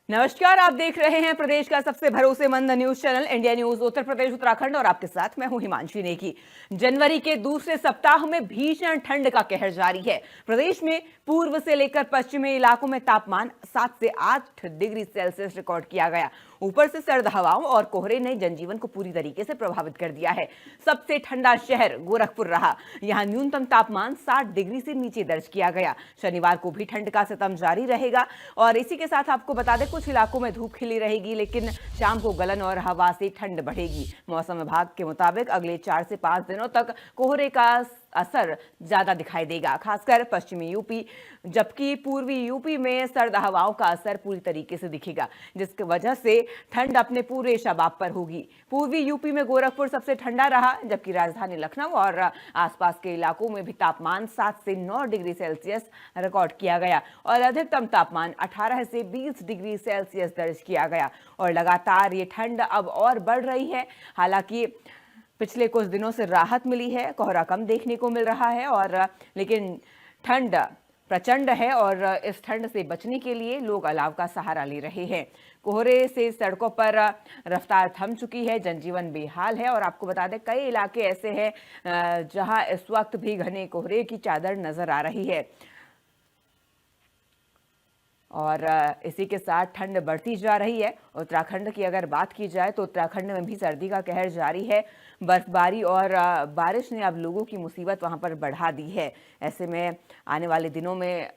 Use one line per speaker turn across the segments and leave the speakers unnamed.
नमस्कार, आप देख रहे हैं प्रदेश का सबसे भरोसेमंद news channel India news Uttar Pradesh Uttarakhand और आपके साथ मैं हूं हिमांशी नेगी। जनवरी के दूसरे सप्ताह में भीषण ठंड का कहर जारी है। प्रदेश में पूर्व से लेकर पश्चिमी इलाकों में तापमान 7 से 8 डिग्री सेल्सियस रिकॉर्ड किया गया। ऊपर से सर्द हवाओं और कोहरे ने जनजीवन को पूरी तरीके से प्रभावित कर दिया है। सबसे ठंडा शहर गोरखपुर रहा। यहां न्यूनतम तापमान 60 डिग्री से नीचे दर्ज किया गया। शनिवार को भी ठंड का सितम जारी रहेगा और इसी के साथ आपको बता दें कुछ इलाकों में धूप खिली रहेगी, लेकिन शाम को गलन और हवा से ठंड बढ़ेगी। मौसम विभाग के मुताबिक अगले 4 से 5 दिनों तक कोहरे का असर ज्यादा दिखाई देगा, खासकर पश्चिमी यूपी, जबकि पूर्वी यूपी में सर्द हवाओं का असर पूरी तरीके से दिखेगा, जिसकी वजह से ठंड अपने पूरे शबाब पर होगी। पूर्वी यूपी में गोरखपुर सबसे ठंडा रहा, जबकि राजधानी लखनऊ और आसपास के इलाकों में भी तापमान 7 से 9 डिग्री सेल्सियस रिकॉर्ड किया गया और अधिकतम तापमान 18 से 20 डिग्री सेल्सियस दर्ज किया गया। और लगातार ये ठंड अब और बढ़ रही है। हालांकि पिछले कुछ दिनों से राहत मिली है, कोहरा कम देखने को मिल रहा है और लेकिन ठंड प्रचंड है और इस ठंड से बचने के लिए लोग अलाव का सहारा ले रहे हैं। कोहरे से सड़कों पर रफ्तार थम चुकी है, जनजीवन बेहाल है और आपको बता दें कई इलाके ऐसे हैं जहां इस वक्त भी घने कोहरे की चादर नजर आ रही है। और इसी के साथ ठंड बढ़ती जा रही है। उत्तराखंड की अगर बात की जाए तो उत्तराखंड में भी सर्दी का कहर जारी है। बर्फबारी और बारिश ने अब लोगों की मुसीबत वहां पर बढ़ा दी है। ऐसे में आने वाले दिनों में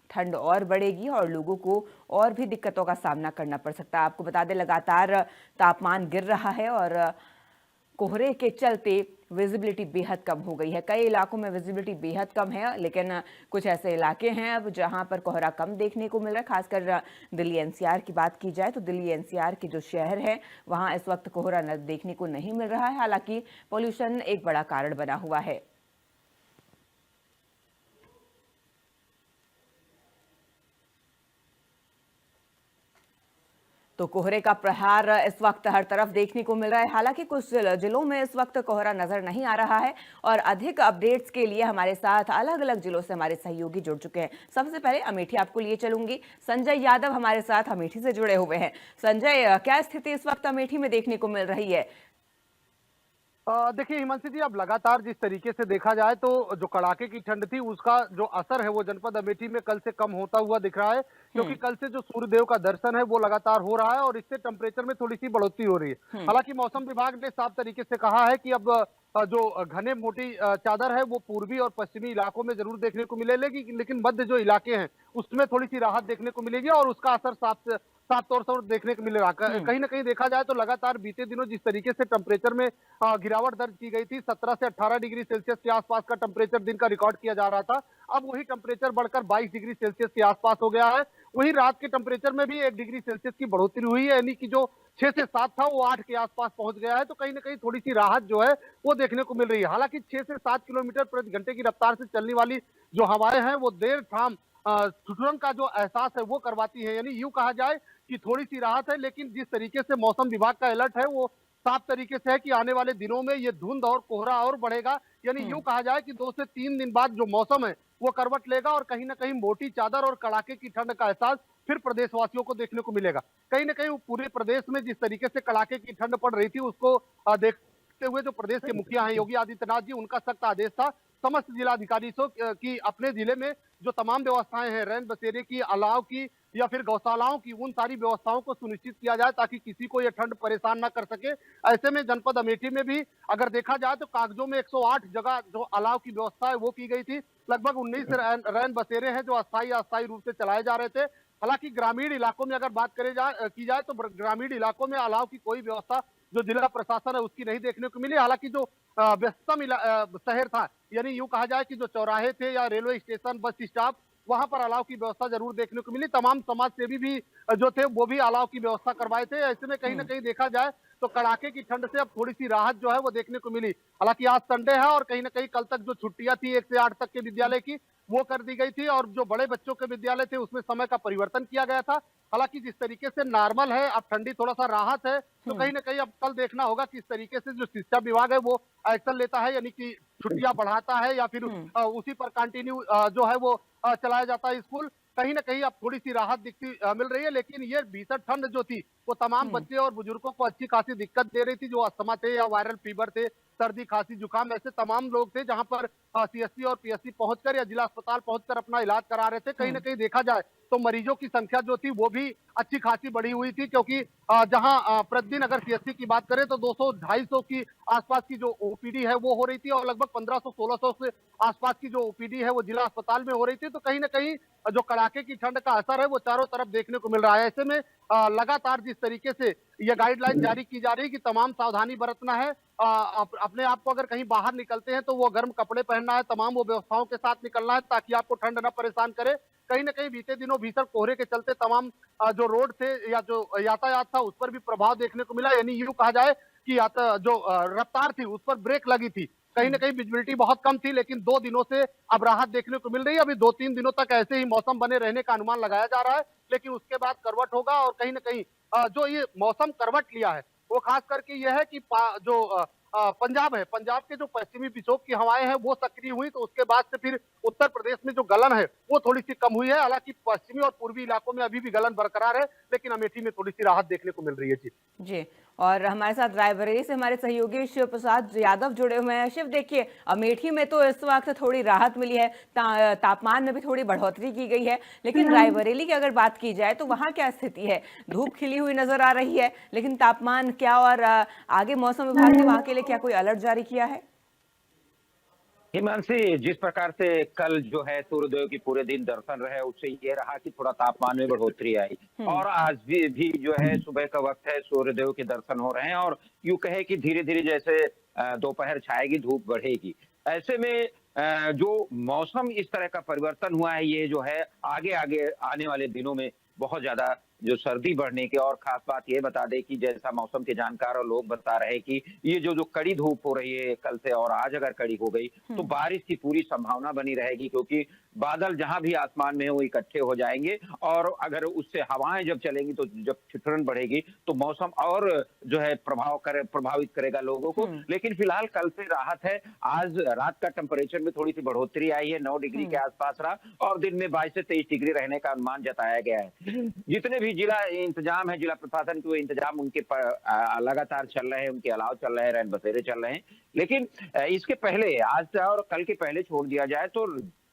ठंड और बढ़ेगी और लोगों को और भी दिक्कतों का सामना करना पड़ सकता है। आपको बता दें लगातार तापमान गिर रहा है और कोहरे के चलते विजिबिलिटी बेहद कम हो गई है। कई इलाकों में विजिबिलिटी बेहद कम है, लेकिन कुछ ऐसे इलाके हैं अब जहां पर कोहरा कम देखने को मिल रहा है। खासकर दिल्ली एनसीआर की बात की जाए तो दिल्ली एनसीआर के जो शहर है वहां इस वक्त कोहरा देखने को नहीं मिल रहा है। हालांकि पोल्यूशन एक बड़ा कारण बना हुआ है। तो कोहरे का प्रहार इस वक्त हर तरफ देखने को मिल रहा है। हालांकि कुछ जिलों में इस वक्त कोहरा नजर नहीं आ रहा है और अधिक अपडेट्स के लिए हमारे साथ अलग अलग जिलों से हमारे सहयोगी जुड़ चुके हैं। सबसे पहले अमेठी आपको लिए चलूंगी। संजय यादव हमारे साथ अमेठी से जुड़े हुए हैं। संजय, क्या स्थिति इस वक्त अमेठी में देखने को मिल रही है?
देखिए हिमांशी जी, अब लगातार जिस तरीके से देखा जाए तो जो कड़ाके की ठंड थी उसका जो असर है वो जनपद अमेठी में कल से कम होता हुआ दिख रहा है, क्योंकि कल से जो सूर्यदेव का दर्शन है वो लगातार हो रहा है और इससे टेम्परेचर में थोड़ी सी बढ़ोतरी हो रही है। हालांकि मौसम विभाग ने साफ तरीके से कहा है कि अब जो घने मोटी चादर है वो पूर्वी और पश्चिमी इलाकों में जरूर देखने को मिले, लेकिन मध्य जो इलाके हैं उसमें थोड़ी सी राहत देखने को मिलेगी और उसका असर साफ तौर पर देखने को मिलेगा। कहीं ना कहीं देखा जाए तो लगातार बीते दिनों जिस तरीके से टेम्परेचर में गिरावट दर्ज की गई थी, 17 से 18 डिग्री सेल्सियस के आसपास का टेम्परेचर दिन का रिकॉर्ड किया जा रहा था, अब वही टेम्परेचर बढ़कर 22 डिग्री सेल्सियस के आसपास हो गया है। वही रात के टेम्परेचर में भी 1 डिग्री सेल्सियस की बढ़ोतरी हुई है, यानी कि जो 6 से 7 था वो 8 के आसपास पहुंच गया है। तो कहीं ना कहीं थोड़ी सी राहत जो है वो देखने को मिल रही है। हालांकि 6 से 7 किलोमीटर प्रति घंटे की रफ्तार से चलने वाली जो हवाएं हैं वो देर शाम ठिठुरन का जो एहसास है वो करवाती है, यानी यूं कहा जाए कि थोड़ी सी राहत है। लेकिन जिस तरीके से मौसम विभाग का अलर्ट है वो साफ तरीके से है कि आने वाले दिनों में ये धुंध और कोहरा और बढ़ेगा, यानी यूं कहा जाए कि 2 से 3 दिन बाद जो मौसम है वो करवट लेगा और कहीं ना कहीं मोटी चादर और कड़ाके की ठंड का एहसास फिर प्रदेशवासियों को देखने को मिलेगा। कहीं ना कहीं पूरे प्रदेश में जिस तरीके से कड़ाके की ठंड पड़ रही थी उसको देखते हुए जो प्रदेश के मुखिया हैं योगी आदित्यनाथ जी, उनका सख्त आदेश था समस्त जिलाधिकारी की अपने जिले में जो तमाम व्यवस्थाएं हैं रैन बसेरे की, अलाव की या फिर गौशालाओं की, उन सारी व्यवस्थाओं को सुनिश्चित किया जाए ताकि किसी को यह ठंड परेशान ना कर सके। ऐसे में जनपद अमेठी में भी अगर देखा जाए तो कागजों में 108 जगह जो अलाव की व्यवस्था है वो की गई थी। लगभग 19 रैन बसेरे हैं जो अस्थायी रूप से चलाए जा रहे थे। हालांकि ग्रामीण इलाकों में अगर बात की जाए तो ग्रामीण इलाकों में अलाव की कोई व्यवस्था जो जिला प्रशासन है उसकी नहीं देखने को मिली। हालांकि जो व्यस्तम शहर था, यानी यूं कहा जाए कि जो चौराहे थे या रेलवे स्टेशन, बस स्टॉप, वहां पर अलाव की व्यवस्था जरूर देखने को मिली। तमाम समाज सेवी भी जो थे वो भी अलाव की व्यवस्था करवाए थे। ऐसे में कहीं ना कहीं देखा जाए तो कड़ाके की ठंड से अब थोड़ी सी राहत जो है वो देखने को मिली। हालांकि आज संडे है और कहीं ना कहीं कल तक जो छुट्टियां थी 1 से 8 तक के विद्यालय की वो कर दी गई थी और जो बड़े बच्चों के विद्यालय थे उसमें समय का परिवर्तन किया गया था। हालांकि जिस तरीके से नॉर्मल है, अब ठंडी थोड़ा सा राहत है, तो कहीं ना कहीं अब कल देखना होगा किस तरीके से जो शिक्षा विभाग है वो एक्शन लेता है, यानी कि छुट्टियां बढ़ाता है या फिर उसी पर कंटिन्यू जो है वो चलाया जाता है स्कूल। कहीं ना कहीं अब थोड़ी सी राहत दिखती मिल रही है। लेकिन ये भीषण ठंड जो थी वो तमाम बच्चे और बुजुर्गों को अच्छी खासी दिक्कत दे रही थी, जो अस्थमा थे या वायरल फीवर थे, सर्दी खांसी जुकाम, ऐसे तमाम लोग थे जहां पर सीएससी और पीएससी पहुंचकर या जिला अस्पताल पहुंचकर अपना इलाज करा रहे थे। कहीं ना कहीं देखा जाए तो मरीजों की संख्या जो थी वो भी अच्छी खासी बढ़ी हुई थी, क्योंकि जहां प्रतिदिन अगर सीएससी की बात करें तो 200-250 की आसपास की जो ओपीडी है वो हो रही थी, और लगभग 1500-1600 से आसपास की जो ओपीडी है वो जिला अस्पताल में हो रही थी। तो कहीं ना कहीं जो कड़ाके की ठंड का असर है वो चारों तरफ देखने को मिल रहा है। ऐसे में लगातार जिस तरीके से ये गाइडलाइन जारी की जा रही है कि तमाम सावधानी बरतना है, अपने आप को अगर कहीं बाहर निकलते हैं तो वो गर्म कपड़े पहनना है, तमाम वो व्यवस्थाओं के साथ निकलना है ताकि आपको ठंड न परेशान करे। कहीं ना कहीं बीते दिनों भीषण कोहरे के चलते तमाम जो रोड थे या जो यातायात था उस पर भी प्रभाव देखने को मिला। यानी यूं कहा जाए कि जो रफ्तार थी उस पर ब्रेक लगी थी। कहीं ना कहीं विजिबिलिटी बहुत कम थी, लेकिन 2 दिनों से अब राहत देखने को मिल रही है। अभी 2-3 दिनों तक ऐसे ही मौसम बने रहने का अनुमान लगाया जा रहा है, लेकिन उसके बाद करवट होगा। और कहीं ना कहीं जो ये मौसम करवट लिया है वो खास करके यह है कि जो पंजाब है, पंजाब के जो पश्चिमी विक्षोभ की हवाएं हैं वो सक्रिय हुई, तो उसके बाद से फिर उत्तर प्रदेश में जो गलन है वो थोड़ी सी कम हुई है। हालांकि पश्चिमी और पूर्वी इलाकों में अभी भी गलन बरकरार है, लेकिन अमेठी में थोड़ी सी राहत देखने को मिल रही है। जी
जी। और हमारे साथ रायबरेली से हमारे सहयोगी शिव प्रसाद यादव जुड़े हुए हैं। शिव, देखिए, अमेठी में तो इस वक्त थोड़ी राहत मिली है, तापमान में भी थोड़ी बढ़ोतरी की गई है, लेकिन रायबरेली की अगर बात की जाए तो वहाँ क्या स्थिति है? धूप खिली हुई नजर आ रही है, लेकिन तापमान क्या? और आगे मौसम विभाग ने वहाँ के लिए क्या कोई अलर्ट जारी किया है?
हिमांशी, जिस प्रकार से कल जो है सूर्योदय की पूरे दिन दर्शन रहे, उससे ये रहा कि थोड़ा तापमान में बढ़ोतरी आई। और आज भी जो है सुबह का वक्त है, सूर्योदय के दर्शन हो रहे हैं, और यूं कहे कि धीरे धीरे जैसे दोपहर छाएगी, धूप बढ़ेगी। ऐसे में जो मौसम इस तरह का परिवर्तन हुआ है, ये जो है आगे आगे आने वाले दिनों में बहुत ज्यादा जो सर्दी बढ़ने की, और खास बात ये बता दें कि जैसा मौसम के जानकार और लोग बता रहे हैं कि ये जो कड़ी धूप हो रही है कल से, और आज अगर कड़ी हो गई तो बारिश की पूरी संभावना बनी रहेगी, क्योंकि बादल जहां भी आसमान में है वो इकट्ठे हो जाएंगे, और अगर उससे हवाएं जब चलेंगी तो जब ठिठुरन बढ़ेगी तो मौसम और जो है प्रभावित करेगा लोगों को। लेकिन फिलहाल कल से राहत है। आज रात का टेम्परेचर में थोड़ी सी बढ़ोतरी आई है, 9 डिग्री के आसपास रहा, और दिन में 22 से 23 डिग्री रहने का अनुमान जताया गया है। जितने भी जिला इंतजाम है, जिला प्रशासन के इंतजाम उनके लगातार चल रहे हैं, उनके अलाव चल रहे हैं, रैन बसेरे चल रहे हैं। लेकिन इसके पहले, आज और कल के पहले छोड़ दिया जाए तो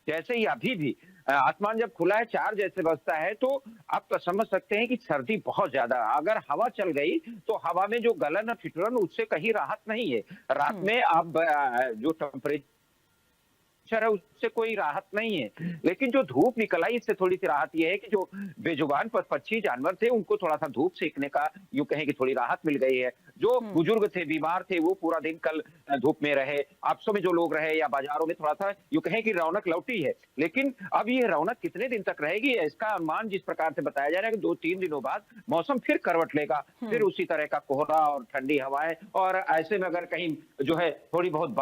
जैसे ही अभी भी आसमान जब खुला है 4 जैसे बजता है, तो आप तो समझ सकते हैं कि सर्दी बहुत ज्यादा। अगर हवा चल गई तो हवा में जो गलन और ठिठुरन, उससे कहीं राहत नहीं है। रात में आप जो टेम्परेचर है उससे कोई राहत नहीं है, लेकिन जो धूप निकल आई इससे थोड़ी सी राहत यह है कि जो बेजुबान पक्षी जानवर थे उनको थोड़ा सा धूप सेकने का यूं कहें कि थोड़ी राहत मिल गई है। जो बुजुर्ग थे, बीमार थे, वो पूरा दिन कल धूप में रहे, आपसों में जो लोग रहे या बाजारों में थोड़ा सा यूं कहें कि रौनक लौटी है। लेकिन अब ये रौनक कितने दिन तक रहेगी, इसका अनुमान जिस प्रकार से बताया जा रहा है कि 2-3 दिनों बाद मौसम फिर करवट लेगा, फिर उसी तरह का कोहरा और ठंडी हवाएं। और ऐसे में अगर कहीं जो है थोड़ी बहुत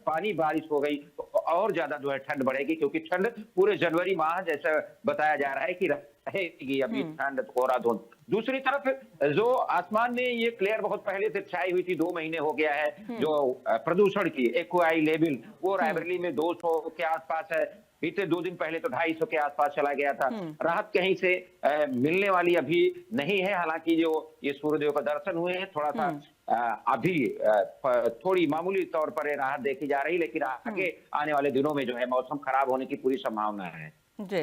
पानी बारिश हो गई तो और ज्यादा जो है ठंड बढ़ेगी, क्योंकि ठंड पूरे जनवरी माह जैसा बताया जा रहा है कि रहेगी अभी ठंड, कोहरा, धुंध। दूसरी तरफ जो आसमान में ये क्लियर बहुत पहले से छाई हुई थी, 2 महीने हो गया है, जो प्रदूषण की एक्यूआई लेवल वो रायबरेली में 200 के आसपास है। बीते 2 दिन पहले तो 250 के आसपास चला गया था। राहत कहीं से मिलने वाली अभी नहीं है। हालांकि जो ये सूर्योदय का दर्शन हुए हैं, थोड़ा सा अभी थोड़ी मामूली तौर पर राहत देखी जा रही, लेकिन आगे आने वाले दिनों में जो है मौसम खराब होने की पूरी संभावना है।
जी।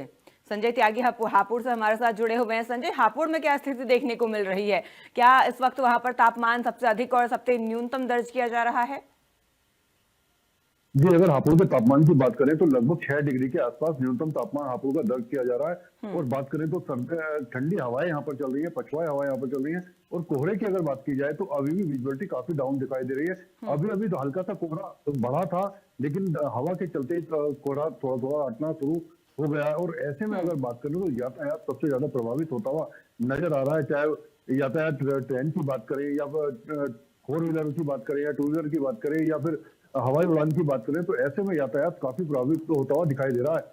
संजय त्यागी हापुड़ से हमारे साथ जुड़े हुए हैं। संजय, हापुड़ में क्या स्थिति देखने को मिल रही है? क्या इस वक्त वहां पर तापमान सबसे अधिक और सबसे न्यूनतम दर्ज किया जा रहा है?
जी, अगर हापुड़ के तापमान की बात करें तो लगभग 6 डिग्री के आसपास न्यूनतम तापमान हापुड़ का दर्ज किया जा रहा है। और बात करें तो ठंडी हवाएं यहाँ पर चल रही है, पछुआ हवाएं यहाँ पर चल रही है। और कोहरे की अगर बात की जाए तो अभी भी विजिबिलिटी काफी डाउन दिखाई दे रही है। अभी अभी तो हल्का सा कोहरा बढ़ा था, लेकिन हवा के चलते कोहरा थोड़ा थोड़ा हटना शुरू हो गया है। और ऐसे में अगर बात करें तो यातायात सबसे ज्यादा प्रभावित होता हुआ नजर आ रहा है। चाहे यातायात ट्रेन की बात करें, या 4 व्हीलर की बात करें, या 2 व्हीलर की बात करें, या फिर हवाई उड़ान की बात करें, तो ऐसे में यातायात काफी प्रभावित होता हुआ दिखाई दे रहा है।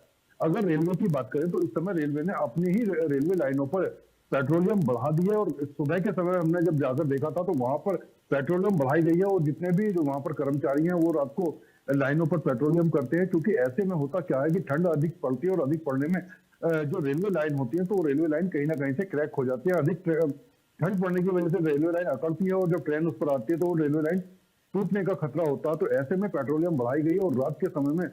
अगर रेलवे की बात करें तो इस समय रेलवे ने अपनी ही रेलवे लाइनों पर पेट्रोलियम बढ़ा दी है। और सुबह के समय हमने जब जाकर देखा था तो वहां पर पेट्रोलियम बढ़ाई गई है, और जितने भी जो वहां पर कर्मचारी हैं वो रात को लाइनों पर पेट्रोलियम करते हैं, क्योंकि ऐसे में होता क्या है कि ठंड अधिक पड़ती है और अधिक पड़ने में जो रेलवे लाइन होती है तो वो रेलवे लाइन कहीं ना कहीं से क्रैक हो जाती है। अधिक ठंड पड़ने की वजह से रेलवे लाइन अकड़ती है और जब ट्रेन उस पर आती है तो वो रेलवे लाइन टूटने का खतरा होता है। तो ऐसे में पेट्रोलियम बढ़ाई गई और रात के समय में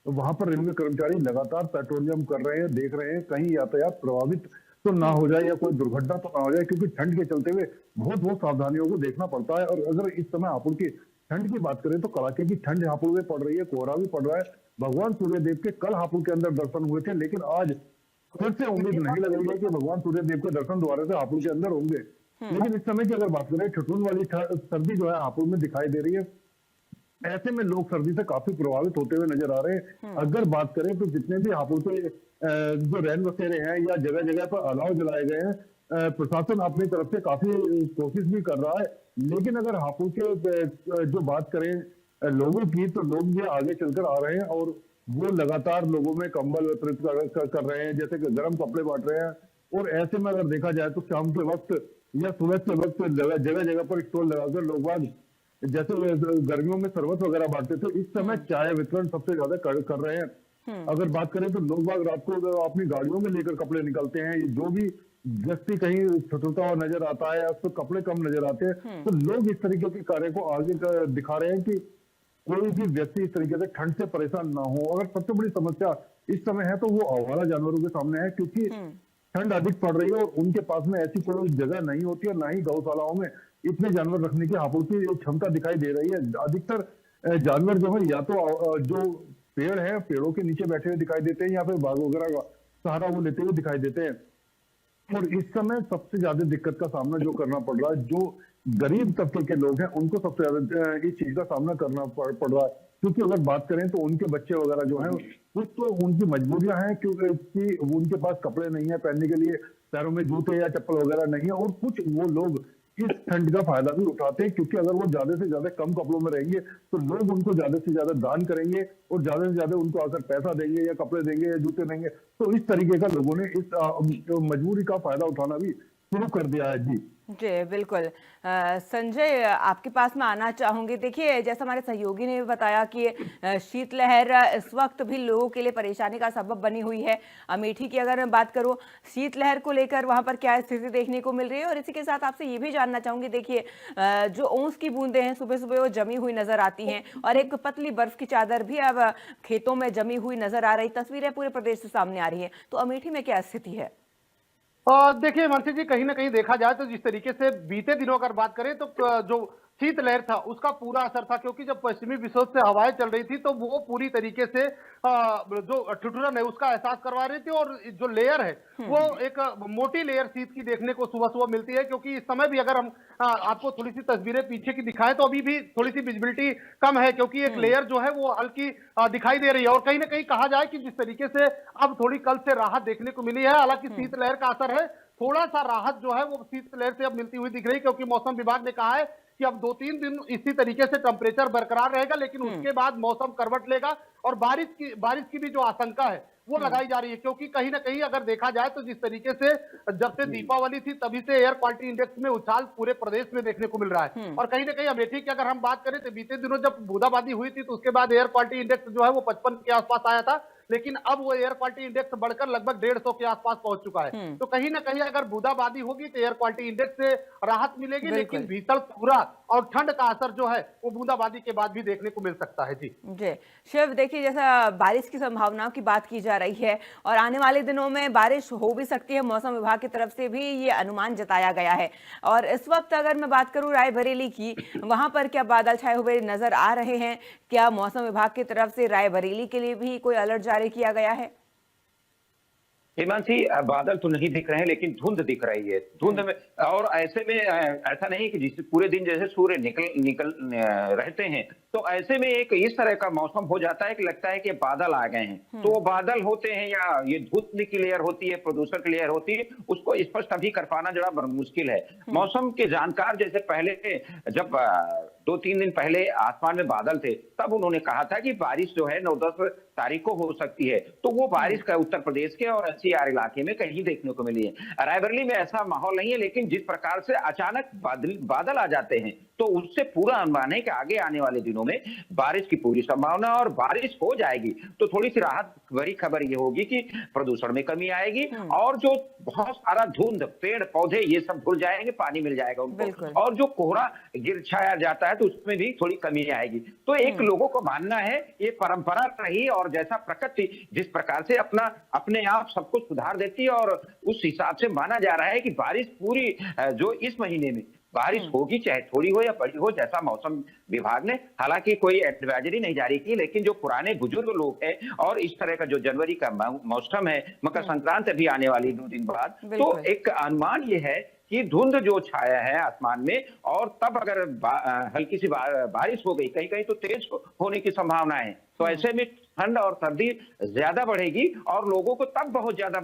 वहां पर रेलवे कर्मचारी लगातार पेट्रोलियम कर रहे हैं, देख रहे हैं कहीं यातायात प्रभावित तो ना हो जाए या कोई दुर्घटना तो ना हो जाए, क्योंकि ठंड के चलते हुए बहुत सावधानियों को देखना पड़ता है। और अगर इस समय हापुड़ की ठंड की बात करें तो कड़ाके की ठंड हापुड़ में पड़ रही है, कोहरा भी पड़ रहा है। भगवान सूर्यदेव के कल हापुड़ के अंदर दर्शन हुए थे, लेकिन आज फिर से उम्मीद नहीं लग रही है कि भगवान सूर्यदेव के दर्शन दोबारा से हापुड़ के अंदर होंगे। लेकिन इस समय की अगर बात करें, ठिठुरन वाली सर्दी जो है हापुड़ में दिखाई दे रही है। ऐसे में लोग सर्दी से काफी प्रभावित होते हुए नजर आ रहे हैं। अगर बात करें तो जितने भी हापुड़ के जो रैन बसेरे हैं या जगह जगह पर अलाव जलाए गए हैं, प्रशासन अपनी तरफ से काफी कोशिश भी कर रहा है। लेकिन अगर हापुड़ के जो बात करें लोगों की, तो लोग भी आगे चलकर आ रहे हैं और वो लगातार लोगों में कंबल वितरित कर रहे हैं, जैसे कि गर्म कपड़े बांट रहे हैं। और ऐसे में अगर देखा जाए तो शाम के वक्त या सुबह के वक्त जगह जगह पर स्टॉल लगाकर लोग जैसे गर्मियों में शरबत वगैरह बांटते थे, इस समय चाय वितरण सबसे ज्यादा कर रहे हैं। अगर बात करें तो लोग बाग रात को अपनी गाड़ियों में लेकर कपड़े निकलते हैं। जो भी व्यक्ति कहीं छुटता हुआ नजर आता है, उसको कपड़े कम नजर आते हैं, तो लोग इस तरीके के कार्य को आगे दिखा रहे हैं कि कोई भी व्यक्ति इस तरीके से ठंड से परेशान ना हो। अगर सबसे बड़ी समस्या इस समय है तो वो आवारा जानवरों के सामने है, क्योंकि ठंड अधिक पड़ रही है और उनके पास में ऐसी कोई जगह नहीं होती और ना ही गौशालाओं में इतने जानवर रखने की हापुड़ की क्षमता दिखाई दे रही है। अधिकतर जानवर जो है या तो जो पेड़ है, पेड़ों के नीचे बैठे हुए दिखाई देते हैं या फिर बाघ वगैरह का सहारा वो लेते हुए दिखाई देते हैं। और इस समय सबसे ज्यादा दिक्कत का सामना जो करना पड़ रहा है, जो गरीब तबके के लोग हैं उनको सबसे ज्यादा इस चीज का सामना करना पड़ रहा है। क्योंकि अगर बात करें तो उनके बच्चे वगैरह जो हैं, कुछ तो उनकी मजबूरियां हैं क्योंकि उनके पास कपड़े नहीं है पहनने के लिए, पैरों में जूते या चप्पल वगैरह नहीं है, और कुछ वो लोग इस ठंड का फायदा भी उठाते हैं, क्योंकि अगर वो ज्यादा से ज्यादा कम कपड़ों में रहेंगे तो लोग उनको ज्यादा से ज्यादा दान करेंगे और ज्यादा से ज्यादा उनको आकर पैसा देंगे या कपड़े देंगे या जूते देंगे। तो इस तरीके का लोगों ने इस मजबूरी का फायदा उठाना भी शुरू कर दिया है। जी
बिल्कुल। संजय, आपके पास मैं आना चाहूंगी। देखिए, जैसा हमारे सहयोगी ने बताया कि शीतलहर इस वक्त भी लोगों के लिए परेशानी का सबब बनी हुई है। अमेठी की अगर मैं बात करूं, शीतलहर को लेकर वहां पर क्या स्थिति देखने को मिल रही है, और इसी के साथ आपसे ये भी जानना चाहूंगी, देखिए जो ओस की बूंदें हैं सुबह सुबह वो जमी हुई नजर आती हैं और एक पतली बर्फ की चादर भी अब खेतों में जमी हुई नजर आ रही, तस्वीरें पूरे प्रदेश से सामने आ रही है। तो अमेठी में क्या स्थिति है?
देखिए मनसी जी, कहीं ना कहीं देखा जाए तो जिस तरीके से बीते दिनों अगर बात करें तो जो शीतलहर था उसका पूरा असर था, क्योंकि जब पश्चिमी विक्षोभ से हवाएं चल रही थी तो वो पूरी तरीके से जो ठिठुरन है उसका एहसास करवा रही थी। और जो लेयर है वो एक मोटी लेयर शीत की देखने को सुबह सुबह मिलती है, क्योंकि इस समय भी अगर हम आपको थोड़ी सी तस्वीरें पीछे की दिखाएं तो अभी भी थोड़ी सी विजिबिलिटी कम है, क्योंकि एक लेयर जो है वो हल्की दिखाई दे रही है। और कहीं ना कहीं कहा जाए कि जिस तरीके से अब थोड़ी कल से राहत देखने को मिली है, हालांकि शीतलहर का असर है, थोड़ा सा राहत जो है वो शीतलहर से अब मिलती हुई दिख रही है, क्योंकि मौसम विभाग ने कहा है कि अब 2-3 दिन इसी तरीके से टेम्परेचर बरकरार रहेगा, लेकिन उसके बाद मौसम करवट लेगा और बारिश की भी जो आशंका है वो लगाई जा रही है। क्योंकि कहीं ना कहीं अगर देखा जाए तो जिस तरीके से जब से दीपावली थी तभी से एयर क्वालिटी इंडेक्स में उछाल पूरे प्रदेश में देखने को मिल रहा है। और कहीं ना कहीं अमेठी की अगर हम बात करें तो बीते दिनों जब बूंदाबांदी हुई थी तो उसके बाद एयर क्वालिटी इंडेक्स जो है वो 55 के आसपास आया था, लेकिन अब वो एयर क्वालिटी इंडेक्स बढ़कर लगभग 150 के आसपास पहुंच चुका है। तो कहीं ना कहीं अगर बूंदाबांदी होगी तो एयर क्वालिटी इंडेक्स से राहत मिलेगी, लेकिन भीषण कोहरा और ठंड का असर जो है वो बूंदाबांदी के बाद भी देखने को मिल सकता है। जी
शिव, देखिए जैसा बारिश की संभावनाओं की बात की जा रही है और आने वाले दिनों में बारिश हो भी सकती है, मौसम विभाग की तरफ से भी ये अनुमान जताया गया है। और इस वक्त अगर मैं बात करूं रायबरेली की, वहां पर क्या बादल छाए हुए नजर आ रहे हैं? क्या मौसम विभाग की तरफ से रायबरेली के लिए भी कोई अलर्ट जारी किया गया है?
हिमांशी, बादल तो नहीं दिख रहे हैं लेकिन धुंध दिख रही है। धुंध में, और ऐसे में ऐसा नहीं कि जिस पूरे दिन जैसे सूर्य निकल रहते हैं, तो ऐसे में एक इस तरह का मौसम हो जाता है कि लगता है कि बादल आ गए हैं। तो बादल होते हैं या ये धुंध की लेयर होती है, प्रदूषण की लेयर होती है, उसको स्पष्ट अभी कर पाना जरा मुश्किल है। मौसम के जानकार जैसे पहले जब 2-3 दिन पहले आसमान में बादल थे, तब उन्होंने कहा था कि बारिश जो है 9-10 तारीख को हो सकती है। तो वो बारिश का उत्तर प्रदेश के और एनसीआर इलाके में कहीं देखने को मिली है। रायबरेली में ऐसा माहौल नहीं है, लेकिन जिस प्रकार से अचानक बादल आ जाते हैं तो उससे पूरा अनुमान है कि आगे आने वाले दिनों में बारिश की पूरी संभावना, और बारिश हो जाएगी तो थोड़ी सी राहत भरी खबर ये होगी कि प्रदूषण में कमी आएगी और जो बहुत सारा धुंध, पेड़ पौधे ये सब धुल जाएंगे, पानी मिल जाएगा उनको, और जो कोहरा गिर छाया जाता है तो उसमें भी थोड़ी कमी आएगी। तो एक लोगों को मानना है ये परंपरा रही, और जैसा प्रकृति जिस प्रकार से अपने आप सब कुछ सुधार देती है, और उस हिसाब से माना जा रहा है कि बारिश पूरी जो इस महीने में बारिश होगी, चाहे थोड़ी हो या बड़ी हो, जैसा मौसम विभाग ने हालांकि कोई एडवाइजरी नहीं जारी की, लेकिन जो पुराने बुजुर्ग लोग हैं और इस तरह का जो जनवरी का मौसम है, मकर संक्रांति भी आने वाली 2 दिन बाद, तो एक अनुमान ये है कि धुंध जो छाया है आसमान में, और तब अगर हल्की सी बारिश हो गई, कहीं कहीं तो तेज होने की संभावना है, तो ऐसे में ठंड और सर्दी ज्यादा बढ़ेगी और लोगों को तब बहुत ज्यादा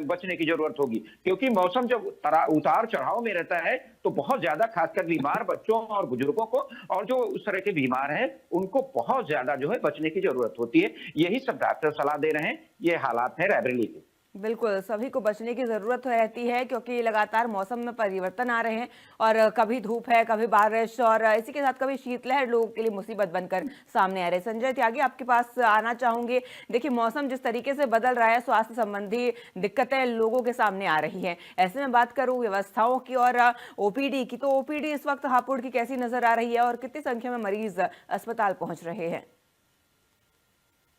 बचने की जरूरत होगी, क्योंकि मौसम जब उतार चढ़ाव में रहता है तो बहुत ज्यादा, खासकर बीमार बच्चों और बुजुर्गों को, और जो उस तरह के बीमार हैं उनको बहुत ज्यादा जो है बचने की जरूरत होती है। यही सब डॉक्टर सलाह दे रहे हैं। ये हालात है रायबरेली के।
बिल्कुल, सभी को बचने की ज़रूरत रहती है क्योंकि लगातार मौसम में परिवर्तन आ रहे हैं और कभी धूप है, कभी बारिश, और इसी के साथ कभी शीतलहर लोगों के लिए मुसीबत बनकर सामने आ रही है। संजय त्यागी, आपके पास आना चाहूंगे। देखिए, मौसम जिस तरीके से बदल रहा है, स्वास्थ्य संबंधी दिक्कतें लोगों के सामने आ रही हैं। ऐसे में बात करूँ व्यवस्थाओं की और ओपीडी की, तो ओपीडी इस वक्त हापुड़ की कैसी नजर आ रही है और कितनी संख्या में मरीज अस्पताल पहुंच रहे हैं?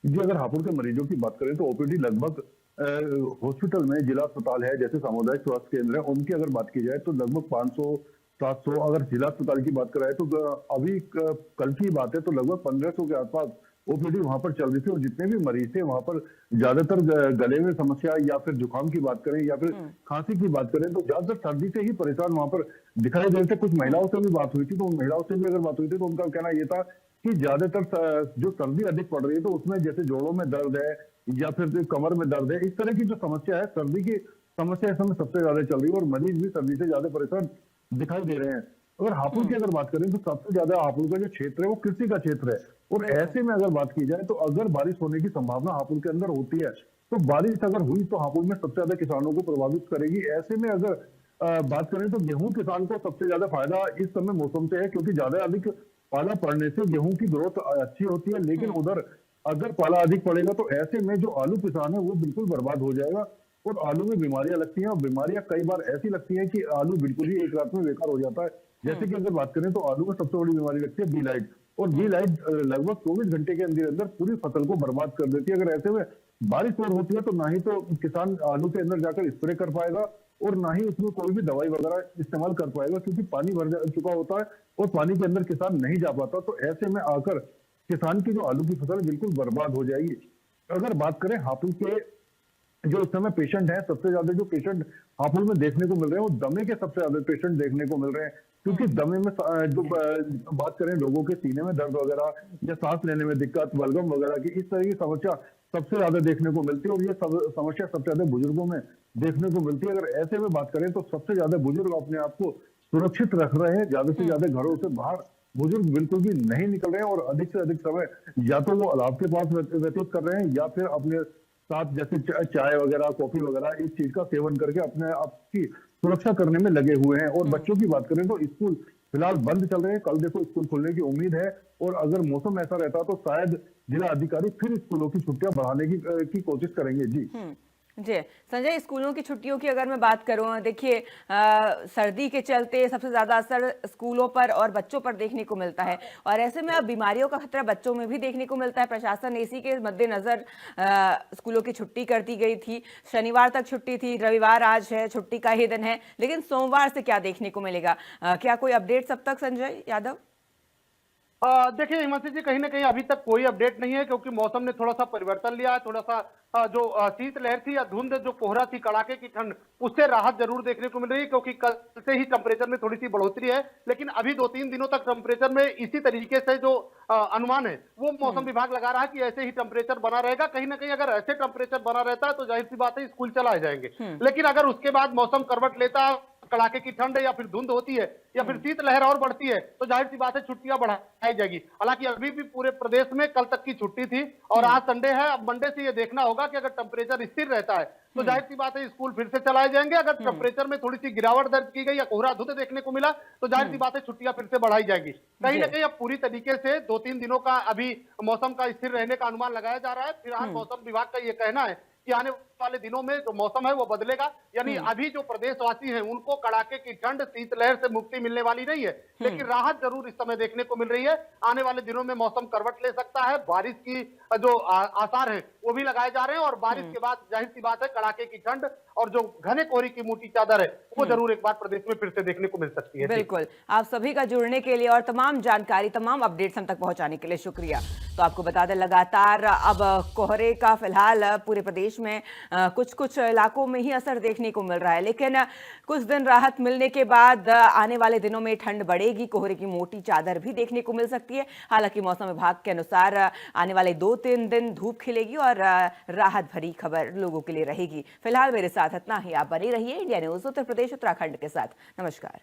जी, अगर हापुड़ के मरीजों की बात करें तो ओपीडी लगभग हॉस्पिटल में, जिला अस्पताल है जैसे सामुदायिक स्वास्थ्य केंद्र है, उनकी अगर बात की जाए तो लगभग 500-700, अगर जिला अस्पताल की बात कराए तो अभी कल की बात है तो लगभग 1500 के आसपास ओपीडी वहां पर चल रही थी। और जितने भी मरीज थे वहां पर ज्यादातर गले में समस्या या फिर जुकाम की बात करें या फिर खांसी की बात करें तो ज्यादातर सर्दी से ही परेशान वहां पर दिखाई दे रहे थे। कुछ महिलाओं से भी बात हुई थी, तो महिलाओं से भी अगर बात हुई थी तो उनका कहना यह था कि ज्यादातर जो सर्दी अधिक पड़ रही है तो उसमें जैसे जोड़ों में दर्द है या फिर कमर में दर्द है, इस तरह की जो समस्या है, सर्दी की समस्या इस समय सबसे ज्यादा चल रही है और मरीज भी सर्दी से ज्यादा परेशान दिखाई दे रहे हैं। अगर हापुड़ की अगर बात करें तो सबसे ज्यादा हापुड़ का जो क्षेत्र है वो कृषि का क्षेत्र है, और ऐसे में अगर बात की जाए तो अगर बारिश होने की संभावना हापुड़ के अंदर होती है तो बारिश अगर हुई तो हापुड़ में सबसे ज्यादा किसानों को प्रभावित करेगी। ऐसे में अगर बात करें तो गेहूं किसान को सबसे ज्यादा फायदा इस समय मौसम से है, क्योंकि ज्यादा अधिक पाला पड़ने से गेहूं की ग्रोथ अच्छी होती है, लेकिन उधर अगर पाला अधिक पड़ेगा तो ऐसे में जो आलू किसान है वो बिल्कुल बर्बाद हो जाएगा। और आलू में बीमारियां लगती हैं, और बीमारियां कई बार ऐसी लगती हैं कि आलू बिल्कुल ही एक रात में बेकार हो जाता है। जैसे कि अगर बात करें तो आलू में सबसे बड़ी बीमारी लगती है बी लाइट, और बी लाइट लगभग 24 घंटे के अंदर अंदर पूरी फसल को बर्बाद कर देती है। अगर ऐसे में बारिश और होती है तो ना ही तो किसान आलू के अंदर जाकर स्प्रे कर पाएगा और ना ही उसमें कोई भी दवाई वगैरह इस्तेमाल कर पाएगा, क्योंकि पानी भर चुका होता है और पानी के अंदर किसान नहीं जा पाता। तो ऐसे में आकर किसान की जो आलू की फसल बिल्कुल बर्बाद हो जाएगी। अगर बात करें हापुड़ के जो इस समय पेशेंट है, सबसे ज्यादा जो पेशेंट हापुड़ में देखने को मिल रहे हैं वो दमे के सबसे ज्यादा पेशेंट देखने को मिल रहे हैं, क्योंकि दमे में जो बात करें लोगों के सीने में दर्द वगैरह या सांस लेने में दिक्कत, बलगम वगैरह की इस तरह की समस्या सबसे ज्यादा देखने को मिलती है, और ये समस्या सबसे ज्यादा बुजुर्गों में देखने को मिलती है। अगर ऐसे में बात करें तो सबसे ज्यादा बुजुर्ग अपने आप को सुरक्षित रख रहे हैं, ज्यादा से ज्यादा घरों से बाहर बुजुर्ग बिल्कुल भी नहीं निकल रहे हैं, और अधिक से अधिक समय या तो वो अलाव के पास व्यतीत कर रहे हैं या फिर अपने साथ जैसे चाय वगैरह, कॉफी वगैरह इस चीज का सेवन करके अपने आप की सुरक्षा करने में लगे हुए हैं। और बच्चों की बात करें तो स्कूल फिलहाल बंद चल रहे हैं, कल देखो स्कूल खुलने की उम्मीद है, और अगर मौसम ऐसा रहता तो शायद जिला अधिकारी फिर स्कूलों की छुट्टियां बढ़ाने की कोशिश करेंगे। जी
जी संजय, स्कूलों की छुट्टियों की अगर मैं बात करूं, देखिए सर्दी के चलते सबसे ज़्यादा असर स्कूलों पर और बच्चों पर देखने को मिलता है, और ऐसे में अब बीमारियों का खतरा बच्चों में भी देखने को मिलता है। प्रशासन इसी के मद्देनजर स्कूलों की छुट्टी कर दी गई थी। शनिवार तक छुट्टी थी, रविवार आज है, छुट्टी का ही दिन है, लेकिन सोमवार से क्या देखने को मिलेगा? क्या कोई अपडेट्स अब तक, संजय यादव?
देखिए हिमांशु जी, कहीं ना कहीं अभी तक कोई अपडेट नहीं है, क्योंकि मौसम ने थोड़ा सा परिवर्तन लिया है। थोड़ा सा जो शीतलहर थी या धुंध, जो कोहरा थी, कड़ाके की ठंड, उससे राहत जरूर देखने को मिल रही है, क्योंकि कल से ही टेम्परेचर में थोड़ी सी बढ़ोतरी है। लेकिन अभी 2-3 दिनों तक टेम्परेचर में इसी तरीके से जो अनुमान है वो मौसम विभाग लगा रहा है कि ऐसे ही टेम्परेचर बना रहेगा। कहीं ना कहीं अगर ऐसे टेम्परेचर बना रहता है तो जाहिर सी बात है स्कूल चलाए जाएंगे। लेकिन अगर उसके बाद मौसम करवट लेता, कड़ाके की ठंड या फिर धुंध होती है या फिर शीतलहर और बढ़ती है तो जाहिर सी बात है छुट्टियां बढ़ाई जाएगी। हालांकि अभी भी पूरे प्रदेश में कल तक की छुट्टी थी और आज संडे है। अब मंडे से ये देखना होगा कि अगर टेम्परेचर स्थिर रहता है तो जाहिर सी बात है स्कूल फिर से चलाए जाएंगे। अगर टेम्परेचर में थोड़ी सी गिरावट दर्ज की गई या कोहरा धुंध देखने को मिला तो जाहिर सी बात है छुट्टियां फिर से बढ़ाई जाएगी। कहीं ना कहीं अब पूरी तरीके से 2-3 दिनों का अभी मौसम का स्थिर रहने का अनुमान लगाया जा रहा है। फिलहाल मौसम विभाग का ये कहना है कि आने वाले दिनों में जो मौसम है वो बदलेगा, यानी अभी जो प्रदेशवासी हैं उनको कड़ाके की ठंड शीतलहर से मुक्ति मिलने वाली नहीं है, लेकिन राहत जरूर इस समय देखने को मिल रही है। आने वाले दिनों में मौसम करवट ले सकता है, बारिश की जो आसार हैं वो भी लगाए जा रहे हैं और बारिश के बाद जाहिर सी बात है कड़ाके की ठंड और जो घने कोहरे की मोटी चादर है वो जरूर एक बार प्रदेश में फिर से देखने को मिल सकती है।
बिल्कुल, आप सभी का जुड़ने के लिए और तमाम जानकारी, तमाम अपडेट्स हम तक पहुंचाने के लिए शुक्रिया। तो आपको बता दें लगातार अब कोहरे का फिलहाल पूरे प्रदेश में कुछ कुछ इलाकों में ही असर देखने को मिल रहा है, लेकिन कुछ दिन राहत मिलने के बाद आने वाले दिनों में ठंड बढ़ेगी, कोहरे की मोटी चादर भी देखने को मिल सकती है। हालांकि मौसम विभाग के अनुसार आने वाले 2-3 दिन धूप खिलेगी और राहत भरी खबर लोगों के लिए रहेगी। फिलहाल मेरे साथ इतना ही। आप बने रहिए इंडिया न्यूज उत्तर प्रदेश उत्तराखंड के साथ। नमस्कार।